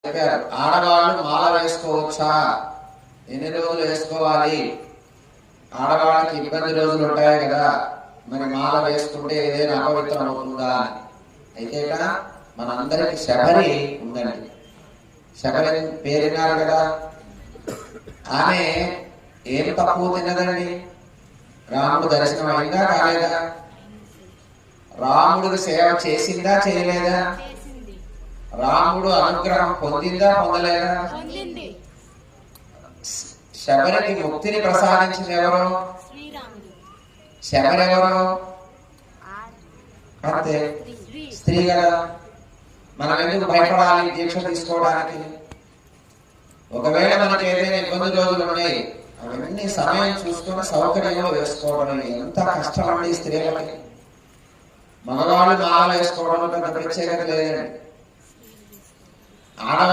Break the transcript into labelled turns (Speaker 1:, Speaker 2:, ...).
Speaker 1: చెప్పారు. ఆడవాళ్ళు మాల వేసుకోవచ్చా, ఎన్ని రోజులు వేసుకోవాలి, ఆడవాళ్ళకి ఇబ్బంది రోజులు ఉంటాయి కదా, మరి మాల వేసుకుంటే ఏదైనా అపవిత్రం అవుతుందా అని. అయితే మనందరికి శబరి ఉందండి. శబరి పేరున్నారు కదా, ఆమె ఏం తక్కువ తిన్నదండి. రాముడు దర్శనం అయిందా కాలేదా, రాముడికి సేవ చేసిందా చేయలేదా, రాముడు అనుగ్రహం పొందిందా పొందలేదా. శబరికి ముక్తిని ప్రసాదించింది ఎవరు, శబరెవరు, అంతే స్త్రీ కదా. మనం ఎందుకు భయపడాలి దీక్ష తీసుకోవడానికి. ఒకవేళ మనకి ఏదైనా ఇబ్బంది రోజులు ఉన్నాయి, అవన్నీ సమయం చూసుకుని సౌకర్యంలో వేసుకోవడం. ఎంత కష్టం అండి స్త్రీలకి. మగవాళ్ళు మాల వేసుకోవడం పెద్ద ప్రత్యేకత లేదండి. ఆడవాళ్ళు